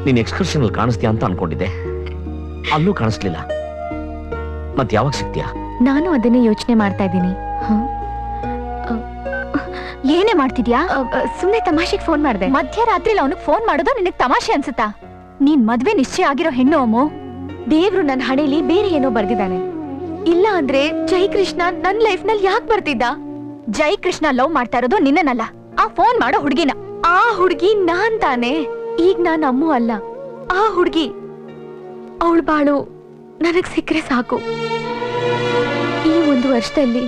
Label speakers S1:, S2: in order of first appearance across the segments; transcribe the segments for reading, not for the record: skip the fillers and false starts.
S1: ನೀನ್ ಎಕ್ಸ್ಕರ್ಷನ್ ಅಲ್ಲಿ ಕಾಣಿಸ್ತೀಯ ಅಂತ ಅನ್ಕೊಂಡಿದ್ದೆ, ಅಲ್ಲೂ ಕಾಣಿಸ್ಲಿಲ್ಲ. ಮತ್ ಯಾವಾಗ ಸಿಗ್ತೀಯಾ?
S2: ನಾನು ಅದನ್ನೇ ಯೋಚನೆ ಮಾಡ್ತಾ ಇದ್ದೀನಿ. ಏನೇ ಮಾಡ್ತಿದ್ಯಾ? ಸುಮ್ನೆ ತಮಾಷೆಗೆ ಫೋನ್ ಮಾಡ್ದೆ. ಮಧ್ಯರಾತ್ರಿಲಿ ಅವನಿಗೆ ಫೋನ್ ಮಾಡೋದು ನಿನಗೆ ತಮಾಷೆ ಅನ್ಸುತ್ತಾ? ನೀನ್ ಮದ್ವೆ ನಿಶ್ಚಯ ಆಗಿರೋ ಹೆಣ್ಣು ಅಮ್ಮು. ದೇವ್ರು ನನ್ನ ಹಣೆಲಿ ಬೇರೆ ಏನೋ ಬರ್ದಿದ್ದಾನೆ. ಇಲ್ಲ ಅಂದ್ರೆ ಜೈಕೃಷ್ಣ ನನ್ ಲೈಫ್ ನಲ್ಲಿ ಯಾಕೆ ಬರ್ತಿದ್ದ? ಜೈಕೃಷ್ಣ ಲವ್ ಮಾಡ್ತಾ ಇರೋದು ನಿನ್ನನಲ್ಲ, ಆ ಫೋನ್ ಮಾಡೋ ಹುಡ್ಗಿನ. ಆ ಹುಡ್ಗಿ ನಾನ್ ತಾನೆ. ಈಗ ನಾನ್ ಅಮ್ಮು ಅಲ್ಲ, ಆ ಹುಡ್ಗಿ. ಅವಳ ಬಾಳು ನನಗ್ ಸಿಕ್ಕರೆ ಸಾಕು. ಈ 1 ವರ್ಷದಲ್ಲಿ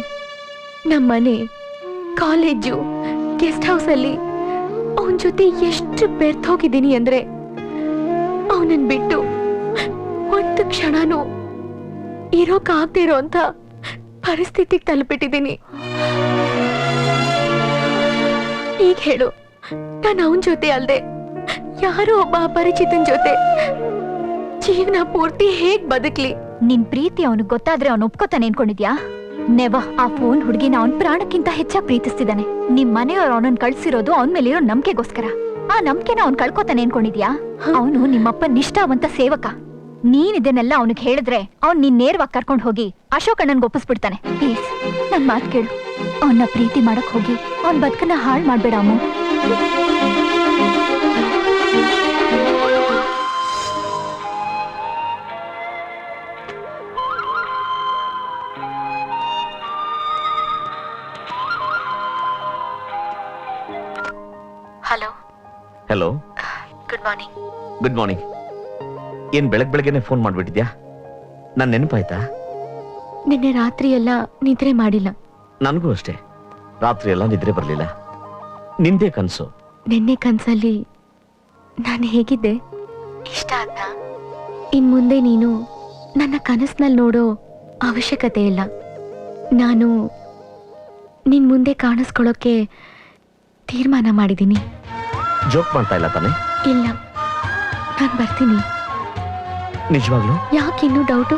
S2: ನಮ್ಮನೆ, ಕಾಲೇಜು, ಗೆಸ್ಟ್ ಹೌಸ್ ಅಲ್ಲಿ ಅವನ್ ಜೊತೆ ಎಷ್ಟು ಬೆರ್ತೋಗಿದ್ದೀನಿ ಅಂದ್ರೆ ಅವನನ್ ಬಿಟ್ಟು ಒಂದು ಕ್ಷಣನೂ ಇರೋಕಾಗ್ದೇ ಇರೋ ಅಂತ ಪರಿಸ್ಥಿತಿಗೆ ತಲುಪಿಟ್ಟಿದ್ದೀನಿ. ಈಗ ಹೇಳು, ನಾನು ಅವನ್ ಜೊತೆ ಅಲ್ದೆ ಯಾರೋ ಒಬ್ಬ ಅಪರಿಚಿತನ್ ಜೊತೆ ಜೀವನ ಪೂರ್ತಿ ಹೇಗ್ ಬದುಕ್ಲಿ? ನಿನ್ ಪ್ರೀತಿ ಅವನಿಗೆ ಗೊತ್ತಾದ್ರೆ ಅವನು ಒಪ್ಕೋತಾನೆ ಅನ್ಕೊಂಡಿದ್ಯಾ? ನೆವ. ಆ ಫೋನ್ ಹುಡುಗಿನ ಅವನ್ ಪ್ರಾಣಕ್ಕಿಂತ ಹೆಚ್ಚಾಗಿ ಪ್ರೀತಿಸ್ತಿದ್ದಾನೆ. ನಿಮ್ ಮನೆಯವ್ರು ಅವನನ್ನ ಕಳ್ಸಿರೋದು ಅವನ್ ಮೇಲಿರೋ ನಂಬಿಕೆಗೋಸ್ಕರ. ಆ ನಂಬಿಕೆನ ಅವ್ನ್ ಕಳ್ಕೊತಾನೆ ಅನ್ಕೊಂಡಿದ್ಯಾ? ಅವನು ನಿಮ್ಮಪ್ಪ ನಿಷ್ಠಾವಂತ ಸೇವಕ. ನೀನ್ ಇದನ್ನೆಲ್ಲ ಅವನಿಗೆ ಹೇಳಿದ್ರೆ ಅವ್ನ್ ನೀನ್ ನೇರವಾಗಿ ಕರ್ಕೊಂಡು ಹೋಗಿ ಅಶೋಕಣ್ಣನ್ಗೆ ಒಪ್ಪಿಸ್ಬಿಡ್ತಾನೆ. ಪ್ಲೀಸ್ ನನ್ ಮಾತ್ ಕೇಳು. ಅವನ್ನ ಪ್ರೀತಿ ಮಾಡಕ್ ಹೋಗಿ ಅವನ್ ಬದುಕನ್ನ ಹಾಳು ಮಾಡ್ಬೇಡ ಅಮ್ಮ. Hello.
S1: Hello.
S2: Good morning.
S1: Good morning. ಏನ್ ಬೆಳಗ್ಗೆನೆ ಫೋನ್ ಮಾಡ್ಬಿಟ್ಟಿದ್ಯಾ? ನನ್ ನೆನಪಾಯ್ತಾ?
S2: ನಿನ್ನೆ ರಾತ್ರಿ ಎಲ್ಲ ನಿದ್ರೆ ಮಾಡಿಲ್ಲ.
S1: ನನಗೂ ಅಷ್ಟೇ, ರಾತ್ರಿ ಎಲ್ಲ ನಿದ್ರೆ ಬರ್ಲಿಲ್ಲ. ನಿಂದೇ ಕನ್ಸು.
S2: ನಿನ್ನೆ ಕನ್ಸಲ್ಲಿ ನಾನು ಹೇಗಿದ್ದೆ? ಇಷ್ಟ ಆಯ್ತಾ? ಇನ್ ಮುಂದೆ ನೀನು ನನ್ನ ಕನಸಿನಲ್ಲಿ ನೋಡೋ ಅವಶ್ಯಕತೆ ಇಲ್ಲ. ನಾನು ನಿನ್ ಮುಂದೆ ಕಾಣಿಸ್ಕೊಳ್ಳೋಕೆ ತೀರ್ಮಾನ ಮಾಡಿದ್ದೀನಿ.
S1: ಜೋಕ್ ಮಾಡ್ತಾ ಇಲ್ಲ ತಾನೆ?
S2: ಇಲ್ಲ, ನಾನು ಬರ್ತೀನಿ.
S1: ನಿಜವಾಗ್ಲು?
S2: ಯಾಕಿನ್ನೂ ಡೌಟು?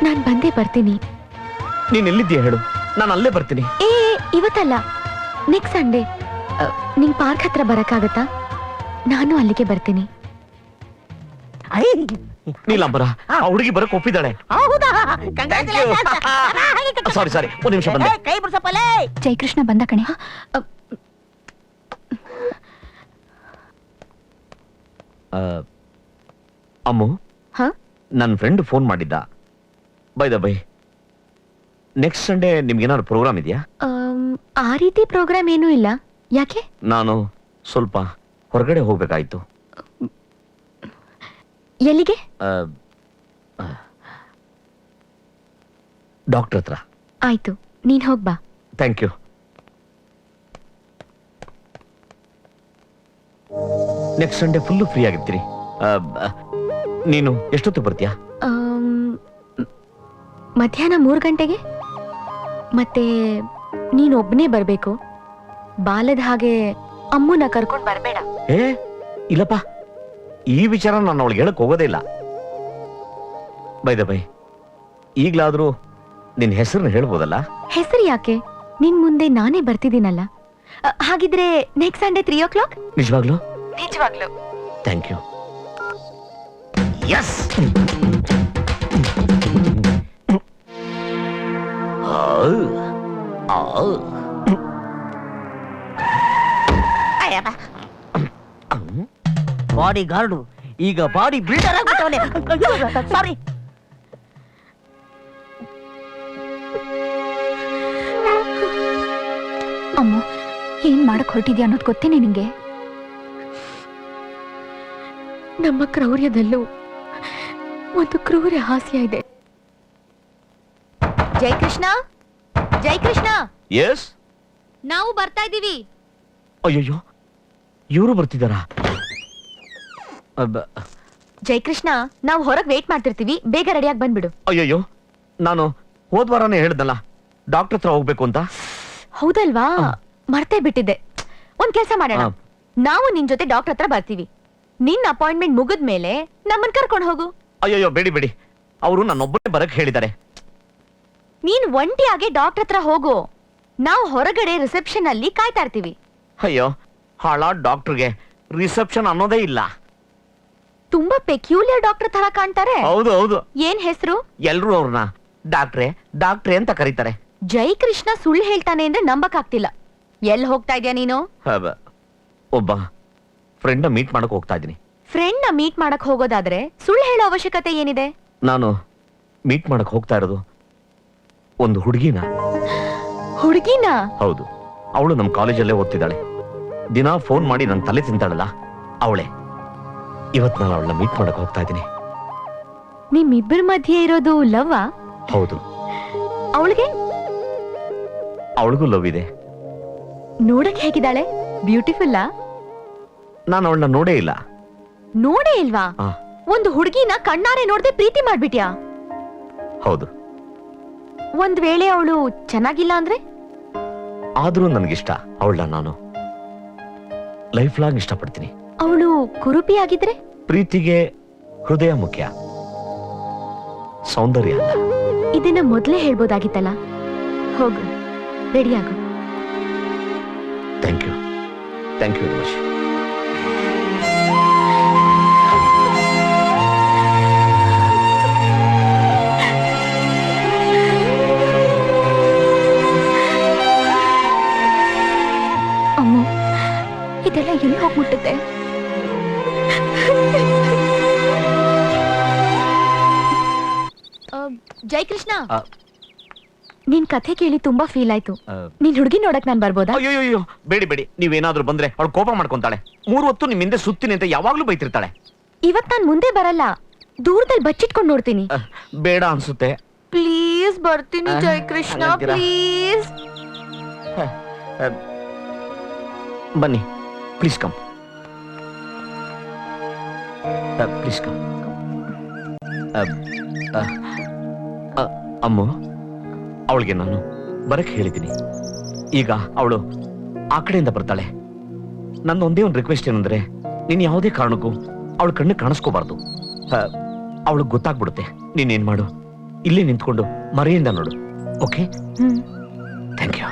S2: ನಾನು ಬಂದೇ ಬರ್ತೀನಿ.
S1: ನೀನ್ ಎಲ್ಲಿದ್ದೀಯ ಹೇಳು, ನಾನು ಅಲ್ಲೇ ಬರ್ತೀನಿ.
S2: ಇವತ್ತಲ್ಲ, ನೆಕ್ಸ್ಟ್ ಸಂಡೇ. ನಿಂಗ್ ಪಾರ್ಕ್ ಹತ್ರ ಬರಕ್ಕಾಗತ್ತಾ? ನಾನು ಅಲ್ಲಿಗೆ ಬರ್ತೀನಿ.
S1: ನೀಲಂಬರ, ಆ ಹುಡುಗಿ ಬರಕ್ ಒಪ್ಪಿದ್ದಾಳೆ. ಸಾರಿ ಸಾರಿ, ಒಂದ್ ನಿಮಿಷ ಬಂದೆ.
S2: ಜಯಕೃಷ್ಣ ಬಂದ ಕಣೆ.
S1: ಅಮ್ಮು, ನನ್ನ ಫ್ರೆಂಡ್ ಫೋನ್ ಮಾಡಿದ್ದ. By the by, next Sunday ನಿಮ್ಗೇನಾದ್ರು ಪ್ರೋಗ್ರಾಮ್ ಇದೆಯಾ?
S2: ಆ ರೀತಿ ಪ್ರೋಗ್ರಾಮ್ ಏನೂ ಇಲ್ಲ. ಯಾಕೆ?
S1: ನಾನು ಸ್ವಲ್ಪ ಹೊರಗಡೆ ಹೋಗ್ಬೇಕಾಯ್ತು.
S2: ಎಲ್ಲಿಗೆ?
S1: ಡಾಕ್ಟರ್ ಹತ್ರ.
S2: ಆಯ್ತು, ನೀನ್ ಹೋಗ್ಬಾ.
S1: Thank you. Next Sunday full free ಆಗಿರ್ತೀರಿ. ನೀನು ಎಷ್ಟೊತ್ತು ಬರ್ತೀಯಾ?
S2: ಮಧ್ಯಾಹ್ನ 3 ಗಂಟೆಗೆ. ಮತ್ತೆ ನೀನೊಬ್ನೇ ಬರ್ಬೇಕು. ಬಾಲದ ಹಾಗೆ ಅಮ್ಮನ ಕರ್ಕೊಂಡ್ ಬರ್ಬೇಡ.
S1: ಇಲ್ಲಪ್ಪ, ಈ ವಿಚಾರ ನಾನು ಅವಳಿಗೆ ಹೇಳಕ್ ಹೋಗೋದೇ ಇಲ್ಲ. ಬೈ ದ ಬೈ, ಈಗ್ಲಾದ್ರೂ ನಿನ್ ಹೆಸರನ್ನ ಹೇಳ್ಬೋದಲ್ಲ?
S2: ಹೆಸರು ಯಾಕೆ? ನಿನ್ ಮುಂದೆ ನಾನೇ ಬರ್ತಿದ್ದೀನಲ್ಲ. ಹಾಗಿದ್ರೆ ನೆಕ್ಸ್ಟ್ ಸಂಡೇ 3 o'clock.
S1: ನಿಜವಾಗ್ಲು?
S2: ನಿಜವಾಗ್ಲು.
S1: Thank you. Yes.
S3: Bodyguard ಈಗ ಬಾಡಿ ಬಿಲ್ಡರ್ ಆಗ್ಬಿಟ್ಟವನೆ. ಸಾರಿ.
S2: ಅಮ್ಮ, ಏನ್ ಮಾಡಕ್ ಹೊರಟಿದ್ಯಾ ಅನ್ನೋದು ಗೊತ್ತೇನೆ ನಿಂಗೆ? ನಮ್ಮ ಕ್ರೌರ್ಯದಲ್ಲೂ ಒಂದು ಕ್ರೂರ ಹಾಸ್ಯ ಇದೆ. ಜಯಕೃಷ್ಣ, ಜಯಕೃಷ್ಣ.
S1: ಎಸ್,
S2: ನಾವು ಬರ್ತಾ ಇದ್ದೀವಿ.
S1: ಅಯ್ಯಯ್ಯೋ, ಇವರು ಬರ್ತಿದಾರಾ?
S2: ಜಯಕೃಷ್ಣ, ನಾವು ಹೊರಗೆ ವೇಟ್ ಮಾಡ್ತಿರ್ತೀವಿ, ಬೇಗ ರೆಡಿಯಾಗಿ ಬಂದ್ಬಿಡು.
S1: ಅಯ್ಯಯ್ಯೋ, ನಾನು ಹೋದ್ವಾರನೇ ಹೇಳ್ದಲ್ಲ ಡಾಕ್ಟರ್ ಹತ್ರ ಹೋಗ್ಬೇಕು ಅಂತ.
S2: ಹೌದಲ್ವಾ, ಮರ್ತೇ ಬಿಟ್ಟಿದ್ದೆ. ಒಂದ್ ಕೆಲ್ಸ ಮಾಡೋಣ, ನಾವು ನಿನ್ ಜೊತೆ ಡಾಕ್ಟರ್ ಹತ್ರ ಬರ್ತೀವಿ. ನಿನ್ ಅಪಾಯಿಂಟ್ಮೆಂಟ್ ಮುಗಿದ್ಮೇಲೆ ನಮ್ಮನ್ ಕರ್ಕೊಂಡು ಹೋಗು.
S1: ಅಯ್ಯಯ್ಯೋ, ಬೇಡಿ ಬೇಡಿ, ಅವರು ನನ್ನೊಬ್ಬನೇ ಬರಕ್ ಹೇಳಿದ್ದಾರೆ.
S2: ನೀನ್ ಒಂಟಿಯಾಗೆ ಡಾಕ್ಟರ್ ಹತ್ರ ಹೋಗು, ನಾವು ಹೊರಗಡೆ ರಿಸೆಪ್ಷನ್ ಅಲ್ಲಿ ಕಾಯ್ತಾ ಇರ್ತೀವಿ.
S1: ಅಯ್ಯೋ, ಹಾಳ ಡಾಕ್ಟರ್ಗೆ ರಿಸೆಪ್ಷನ್ ಅನ್ನೋದೇ ಇಲ್ಲ.
S2: ತುಂಬಾ ಪೆಕ್ಯೂಲಿಯರ್ ಡಾಕ್ಟರ್ ತರ ಕಾಣ್ತಾರೆ.
S1: ಹೌದು ಹೌದು,
S2: ಏನ್ ಹೆಸರು?
S1: ಎಲ್ರು ಅವ್ರನ್ನ ಡಾಕ್ಟ್ರೆ ಡಾಕ್ಟ್ರೆ ಅಂತ ಕರೀತಾರೆ.
S2: ಜೈ ಕೃಷ್ಣ ಸುಳ್ಳು ಹೇಳ್ತಾನೆ ಅಂದ್ರೆ ನಂಬಕ್ ಆಗ್ತಿಲ್ಲ. ಎಲ್ಲಿ ಹೋಗ್ತಾ ಇದ್ಯಾ ನೀನು?
S1: ಒಬ್ಬ ಫ್ರೆಂಡ್ ಮೀಟ್ ಮಾಡಕ್ ಹೋಗ್ತಾ ಇದ್ದೀನಿ.
S2: ಫ್ರೆಂಡ್ ನ ಮೀಟ್ ಮಾಡಕ್ ಹೋಗೋದಾದ್ರೆ ಸುಳ್ಳು ಹೇಳೋ ಅವಶ್ಯಕತೆ ಏನಿದೆ?
S1: ನಾನು ಮೀಟ್ ಮಾಡಕ್ ಹೋಗ್ತಾ ಇರೋದು ಒಂದು ಹುಡುಗಿನ.
S2: ಹುಡುಗಿನ?
S1: ಹೌದು, ಅವಳು ನಮ್ಮ ಕಾಲೇಜಲ್ಲೇ ಓದ್ತಿದ್ದಾಳೆ. ದಿನ ಫೋನ್ ಮಾಡಿ ನನ್ನ ತಲೆ ತಿಂತಾಳಲ್ಲ, ಅವಳೆ. ಇವತ್ ನಾನು ಅವಳನ್ನ ಮೀಟ್ ಮಾಡಕ್ ಹೋಗ್ತಾ ಇದ್ದೀನಿ.
S2: ನಿಮ್ಮಿಬ್ಬರ ಮಧ್ಯೆ ಇರೋದು ಲವ್?
S1: ಹೌದು.
S2: ಅವಳಿಗೆ?
S1: ಅವಳಿಗೂ ಲವ್ ಇದೆ.
S2: ನೋಡಕ್ ಹೇಗಿದ್ದಾಳೆ? ಬ್ಯೂಟಿಫುಲ್?
S1: ನಾನು ಅವಳನ್ನ ನೋಡೇ ಇಲ್ಲ.
S2: ನೋಡೇ ಇಲ್ವಾ? ಒಂದು ಹುಡುಗಿನ ಕಣ್ಣಾರೆ ನೋಡದೆ ಪ್ರೀತಿ ಮಾಡ್ಬಿಟ್ಯಾ?
S1: ಹೌದು.
S2: ಒಂದ್ ವೇಳೆ ಅವಳು ಚೆನ್ನಾಗಿಲ್ಲ ಅಂದ್ರೆ?
S1: ಆದ್ರೂ ನನ್ಗಿಷ್ಟ. ಅವಳನ್ನ ನಾನು ಲೈಫ್ ಲಾಂಗ್ ಇಷ್ಟಪಡ್ತೀನಿ.
S2: ಅವಳು ಕುರುಪಿ ಆಗಿದ್ರೆ?
S1: ಪ್ರೀತಿಗೆ ಹೃದಯ ಮುಖ್ಯ, ಸೌಂದರ್ಯ ಅಲ್ಲ.
S2: ಇದನ್ನ ಮೊದಲೇ ಹೇಳ್ಬೋದಾಗಿತ್ತಲ್ಲ. ಹೋಗು, ರೆಡಿ ಆಗು.
S1: Thank you, thank you very much.
S2: ಅಮ್ಮ, ಇದೆಲ್ಲ ಎಲ್ಲಿ ಹೋಗ್ಬಿಟ್ಟುತ್ತೆ? ಜೈ ಕೃಷ್ಣ, ನಿನ್ ಕಥೆ ಕೇಳಿ ತುಂಬಾ ಫೀಲ್ ಆಯ್ತು. ನಿನ್ ಹುಡುಗಿ ನೋಡಕ್ ನಾನ್ ಬರ್ಬೋದಾ?
S1: ಅಯ್ಯೋ ಬೇಡಿ ಬೇಡಿ, ನೀವೇನಾದ್ರೂ ಬಂದ್ರೆ ಅವಳು ಕೋಪ ಮಾಡ್ಕೊಂತಾಳೆ. 3 ಹೊತ್ತು ನಿಮ್ ಹಿಂದೆ ಸುತ್ತೀನಿ ಅಂತ ಯಾವಾಗ್ಲೂ ಬೈತಿರ್ತಾಳೆ.
S2: ಇವತ್ ನಾನ್ ಮುಂದೆ ಬರಲ್ಲ, ದೂರದಲ್ಲಿ ಬಚ್ಚಿಟ್ಕೊಂಡು ನೋಡ್ತೀನಿ.
S1: ಬೇಡ ಅನ್ಸುತ್ತೆ.
S2: ಪ್ಲೀಸ್ ಬರ್ತೀನಿ ಜೈ ಕೃಷ್ಣ, ಪ್ಲೀಸ್.
S1: ಬನ್ನಿ, ಪ್ಲೀಸ್ ಕಮ್, ಪ್ಲೀಸ್ ಕಮ್. ಅಮ್ಮ, ಅವಳಿಗೆ ನಾನು ಬರಕ್ ಹೇಳಿದ್ದೀನಿ. ಈಗ ಅವಳು ಆ ಕಡೆಯಿಂದ ಬರ್ತಾಳೆ. ನನ್ನ ಒಂದೇ ಒಂದು ರಿಕ್ವೆಸ್ಟ್ ಏನಂದ್ರೆ, ನೀನ್ ಯಾವುದೇ ಕಾರಣಕ್ಕೂ ಅವಳ ಕಣ್ಣು ಕಾಣಿಸ್ಕೋಬಾರ್ದು. ಅವಳು ಗೊತ್ತಾಗ್ಬಿಡುತ್ತೆ. ನೀನೇನ್ ಮಾಡು, ಇಲ್ಲೇ ನಿಂತ್ಕೊಂಡು ಮರೆಯಿಂದ ನೋಡು. ಓಕೆ? Thank you.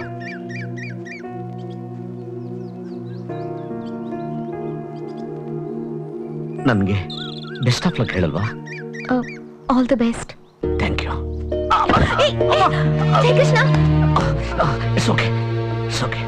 S1: ನನ್ಗೆ ಬೆಸ್ಟ್ ಆಫ್ ಲಕ್ ಹೇಳಲ್ವಾ?
S2: All the best.
S1: Thank you.
S2: ಜೈ Krishna,
S1: it's okay, it's okay.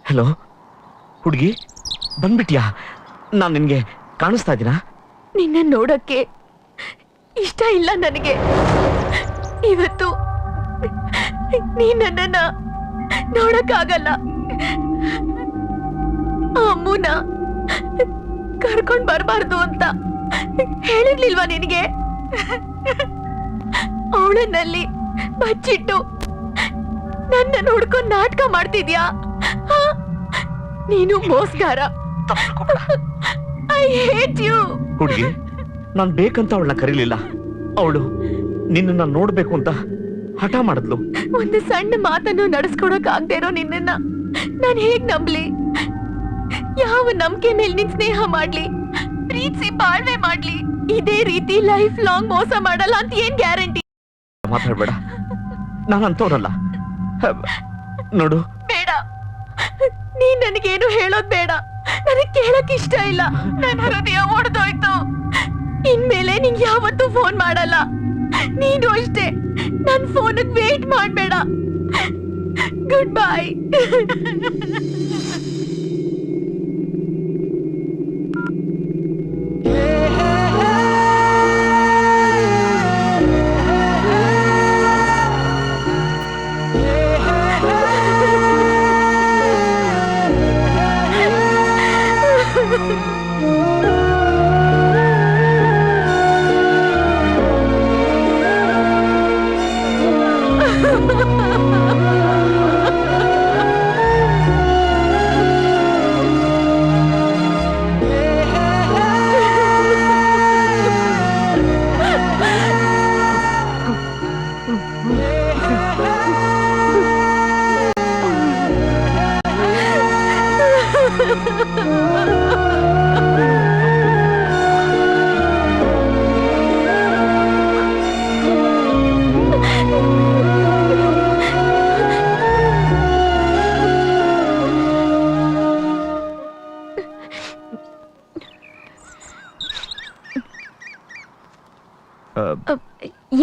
S1: Hello ಹುಡುಗಿ, ಬಂದ್ಬಿಟ್ಯಾ? ನಾನ್ ನಿನ್ಗೆ ಕಾಣಿಸ್ತಾ ಇದ್ದೀನಾ?
S2: ನಿನ್ನ ನೋಡಕ್ಕೆ ಇಷ್ಟ ಇಲ್ಲ ನನಗೆ. ಇವತ್ತು ನೀ ನನ್ನನ್ನ ನೋಡಕ್ಕಾಗಲ್ಲ. ಅಮ್ಮನ ಕರ್ಕೊಂಡ್ ಬರ್ಬಾರ್ದು ಅಂತ ಹೇಳಿರ್ಲಿಲ್ವಾ ನಿನಗೆ? ಅವಳನ್ನಲ್ಲಿ ಬಚ್ಚಿಟ್ಟು ನನ್ನ ನೋಡ್ಕೊಂಡ್ ನಾಟಕ ಮಾಡ್ತಿದ್ಯಾ? ನೀನು ಮೋಸ್ಗಾರ. I hate you.
S1: ಹುಡುಗಿ, ನಾನ್ ಬೇಕಂತ ಅವಳನ್ನ ಕರೀಲಿಲ್ಲ. ಅವಳು ನಿನ್ನ ನೋಡ್ಬೇಕು ಅಂತ ಹಠ ಮಾಡಿದ್ಲು.
S2: ಒಂದು ಸಣ್ಣ ಮಾತನ್ನು ನಡೆಸ್ಕೊಡಕ್ ಆಗದೆ ಇರೋ ನಿನ್ನನ್ನ ನಾನ್ ಹೇಗ್ ನಂಬ್ಲಿ? ಯಾವ ನಂಬಿಕೆ ಮೇಲೆ ನಿನ್ ಸ್ನೇಹ ಮಾಡ್ಲಿ, ಪ್ರೀತಿಸಿ ಬಾಳ್ವೆ ಮಾಡ್ಲಿ? ಇದೇ ರೀತಿ ಲೈಫ್ ಲಾಂಗ್ ಮೋಸ ಮಾಡಲ್ಲ ಅಂತ ಏನ್ ಗ್ಯಾರಂಟಿ?
S1: ಮಾತಾಡ್ಬೇಡ, ನಾನು ಅಂತವರಲ್ಲ. ನೋಡು,
S2: ಬೇಡ, ನೀನ್ ನನಗೇನು ಹೇಳೋದ್ ಬೇಡ. ನನಗ್ ಕೇಳಕ್ ಇಷ್ಟ ಇಲ್ಲ. ನನ್ನ ಹೃದಯ ಒಡೆದೋಯ್ತು. ಇನ್ಮೇಲೆ ನಿಂಗೆ ಯಾವತ್ತೂ ಫೋನ್ ಮಾಡಲ್ಲ. ನೀನು ಅಷ್ಟೇ ನನ್ ಫೋನಿಗೆ ವೇಟ್ ಮಾಡ್ಬೇಡ. Good bye.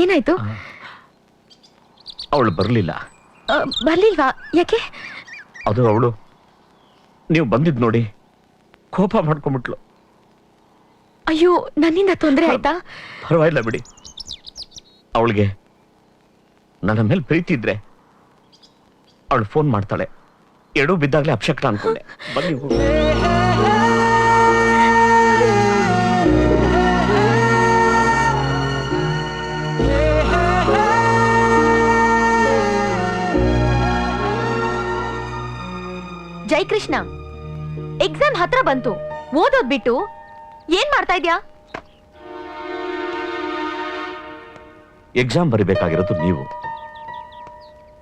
S2: ಏನಾಯ್ತು?
S1: ಅವಳು ಬರಲಿಲ್ಲ.
S2: ಬರ್ಲಿಲ್ವಾ? ಯಾಕೆ?
S1: ಅದು ಅವಳು ನೀವು ಬಂದಿದ್ ನೋಡಿ ಕೋಪ ಮಾಡ್ಕೊಂಡ್ಬಿಟ್ಲು.
S2: ಅಯ್ಯೋ, ನನ್ನಿಂದ ತೊಂದರೆ ಆಯ್ತಾ?
S1: ಪರವಾಗಿಲ್ಲ ಬಿಡಿ. ಅವಳಿಗೆ ನನ್ನ ಮೇಲೆ ಪ್ರೀತಿ ಇದ್ರೆ ಅವಳು ಫೋನ್ ಮಾಡ್ತಾಳೆ. ಎಡು ಬಿದ್ದಾಗಲೇ ಅಪಶಕ್ನ ಅನ್ಕೊಂಡೆ. ಬನ್ನಿ ಹೋಗು.
S2: ಜೈ ಕೃಷ್ಣ, ಎಕ್ಸಾಮ್ ಹತ್ರ ಬಂತು. ಓದೋದ್ ಬಿಟ್ಟು ಏನ್ ಮಾಡ್ತಾ ಇದ್ಯಾ?
S1: ಎಕ್ಸಾಮ್ ಬರಿಬೇಕಾಗಿರೋದು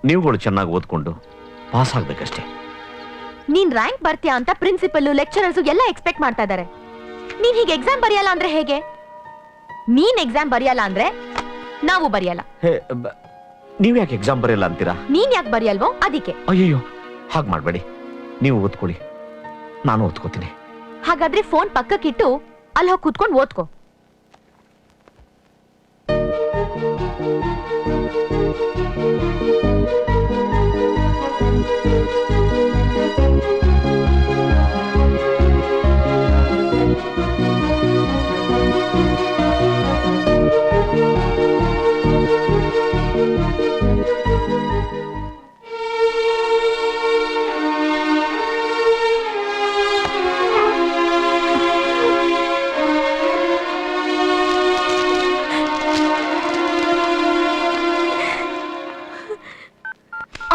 S1: ನೀವುಗಳು ಚೆನ್ನಾಗಿ ಓದ್ಕೊಂಡು ಪಾಸ್ ಆಗ್ಬೇಕಷ್ಟೇ.
S2: ನೀನ್ ರ್ಯಾಂಕ್ ಬರ್ತೀಯಾ ಅಂತ ಪ್ರಿನ್ಸಿಪಲ್, ಲೆಕ್ಚರರ್ಸ್ ಎಲ್ಲ ಎಕ್ಸ್ಪೆಕ್ಟ್ ಮಾಡ್ತಾ ಇದಾರೆ. ನೀನ್ ಹೀಗೆ ಎಕ್ಸಾಮ್ ಬರೆಯಲ್ಲ ಅಂದ್ರೆ ಹೇಗೆ? ನೀನ್ ಎಕ್ಸಾಮ್ ಬರೆಯಲ್ಲ ಅಂದ್ರೆ ನಾವು ಬರೆಯಲ್ಲ.
S1: ನೀವ್ ಯಾಕೆ ಎಕ್ಸಾಮ್ ಬರೆಯಲ್ಲ ಅಂತೀರಾ?
S2: ನೀನ್ ಯಾಕೆ ಬರೆಯಲ್ವೋ ಅದಕ್ಕೆ.
S1: ಅಯ್ಯೋ, ಹಾಗೆ ಮಾಡ್ಬೇಡಿ. ನೀವು ಓದ್ಕೊಳ್ಳಿ, ನಾನು ಓದ್ಕೋತೀನಿ.
S2: ಹಾಗಾದ್ರೆ ಫೋನ್ ಪಕ್ಕಕ್ಕಿಟ್ಟು ಅಲ್ಲಿ ಹೋಗಿ ಕೂತ್ಕೊಂಡು ಓದ್ಕೋ.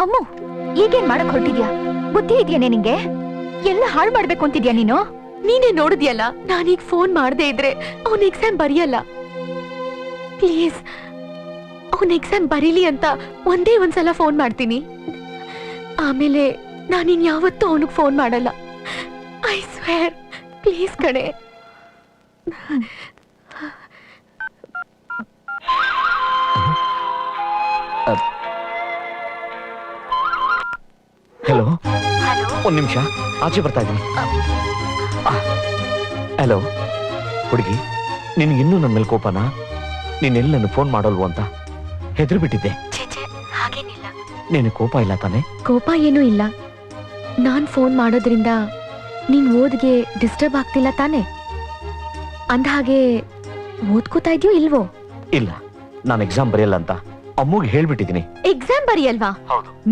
S2: ಅಮ್ಮು, ಈಗೇನ್ ಮಾಡಕ್ ಹೊರಟಿದ್ಯಾ? ಬುದ್ಧಿ ಇದೆಯೇನೆ ನಿಂಗೆ? ಎಲ್ಲ ಹಾಳು ಮಾಡ್ಬೇಕು ಅಂತಿದ್ಯಾ ನೀನು? ನೀನೇ ನೋಡಿದ್ಯಲ್ಲ, ನಾನೀಗ ಫೋನ್ ಮಾಡದೇ ಇದ್ರೆ ಅವನ್ ಎಕ್ಸಾಮ್ ಬರೆಯಲ್ಲ. ಪ್ಲೀಸ್, ಅವನ್ ಎಕ್ಸಾಮ್ ಬರೀಲಿ ಅಂತ ಒಂದೇ ಒಂದ್ಸಲ ಫೋನ್ ಮಾಡ್ತೀನಿ. ಆಮೇಲೆ ನಾನಿನ್ ಯಾವತ್ತೂ ಅವನಿಗೆ ಫೋನ್ ಮಾಡಲ್ಲ. I square. ಪ್ಲೀಸ್ ಕಣೆ.
S1: ಹಲೋ, ಒಂದ್ ನಿಮಿಷ ಆಚೆ ಬರ್ತಾ ಇದ್ದೀನಿ. ಹಲೋ ಹುಡುಗಿ, ನಿನ್ಗಿನ್ನೂ ನನ್ನ ಮೇಲೆ ಕೋಪನಾ? ನೀನೆಲ್ಲ ನನ್ನ ಫೋನ್ ಮಾಡಲ್ವೋ ಅಂತ ಹೆದರಿ ಬಿಟ್ಟಿದ್ದೆ.
S2: ಹಾಗೇನಿಲ್ಲ.
S1: ನೀನು ಕೋಪ ಇಲ್ಲ ತಾನೆ?
S2: ಕೋಪ ಏನೂ ಇಲ್ಲ. ನಾನ್ ಫೋನ್ ಮಾಡೋದ್ರಿಂದ ನೀನ್ ಓದ್ಗೆ ಡಿಸ್ಟರ್ಬ್ ಆಗ್ತಿಲ್ಲ ತಾನೆ? ಅಂದ ಹಾಗೆ ಓದ್ಕೋತಾ ಇದೆಯೋ ಇಲ್ವೋ?
S1: ಇಲ್ಲ, ನಾನು ಎಕ್ಸಾಮ್ ಬರೆಯಲ್ಲ ಅಂತ ಅಮ್ಮಗೆ ಹೇಳ್ಬಿಟ್ಟಿದ್ದೀನಿ.
S2: ಎಕ್ಸಾಮ್ ಬರೆಯಲ್ವಾ?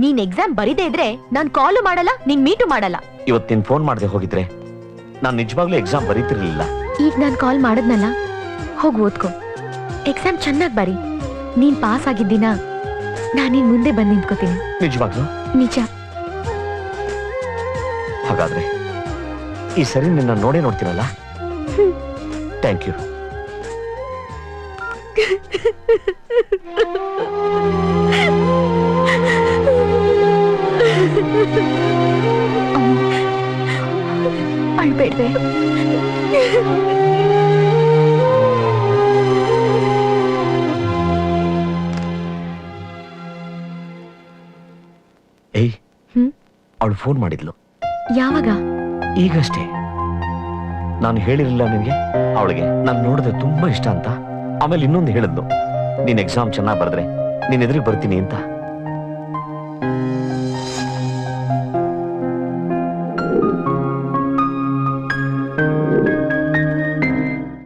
S2: ನೀನ್ ಎಕ್ಸಾಮ್ ಬರೀದೇ ಇದ್ರೆ ನಾನ್ ಕಾಲು ಮಾಡಲ್ಲ, ನೀನ್ ಮೀಟು ಮಾಡಲ್ಲ.
S1: ಇವತ್ತಿನ ಫೋನ್ ಮಾಡದೆ ಹೋಗಿದ್ರೆ ನಾನು ನಿಜವಾಗ್ಲೂ ಎಕ್ಸಾಮ್ ಬರೀತಿರ್ಲಿಲ್ಲ.
S2: ಈಗ ನಾನ್ ಕಾಲ್ ಮಾಡದ್ನಲ್ಲ, ಹೋಗ್ ಓದ್ಕೋ. ಎಕ್ಸಾಮ್ ಚೆನ್ನಾಗ್ ಬರಿ. ನೀನ್ ಪಾಸ್ ಆಗಿದ್ದಿನ ನಾನ್ ನಿನ್ ಮುಂದೆ ಬಂದ್ ನಿಂತ್ಕೋತೀನಿ.
S1: ನಿಜವಾಗ್ಲೂ?
S2: ನಿಜ.
S1: ಹಾಗಾದ್ರೆ ಈ ಸರಿ ನಿನ್ನ ನೋಡೇ ನೋಡ್ತೀನಲ್ಲ. Thank you. ಅಳ್ಬೇಡ್ವೆ. ಏಯ್, ಅವಳು ಫೋನ್ ಮಾಡಿದ್ಲು.
S2: ಯಾವಾಗ?
S1: ಈಗಷ್ಟೇ. ನಾನು ಹೇಳಿರಲಿಲ್ಲ ನಿನ್ಗೆ ಅವಳಿಗೆ ನಾನು ನೋಡಿದ್ರೆ ತುಂಬಾ ಇಷ್ಟ ಅಂತ. ಆಮೇಲೆ ಇನ್ನೊಂದು ಹೇಳಿದ್ಲು, ನೀನ್ ಎಕ್ಸಾಮ್ ಚೆನ್ನಾಗಿ ಬರೆದ್ರೆ ನೀನ್ ಎದುರಿಗೆ ಬರ್ತೀನಿ ಅಂತ.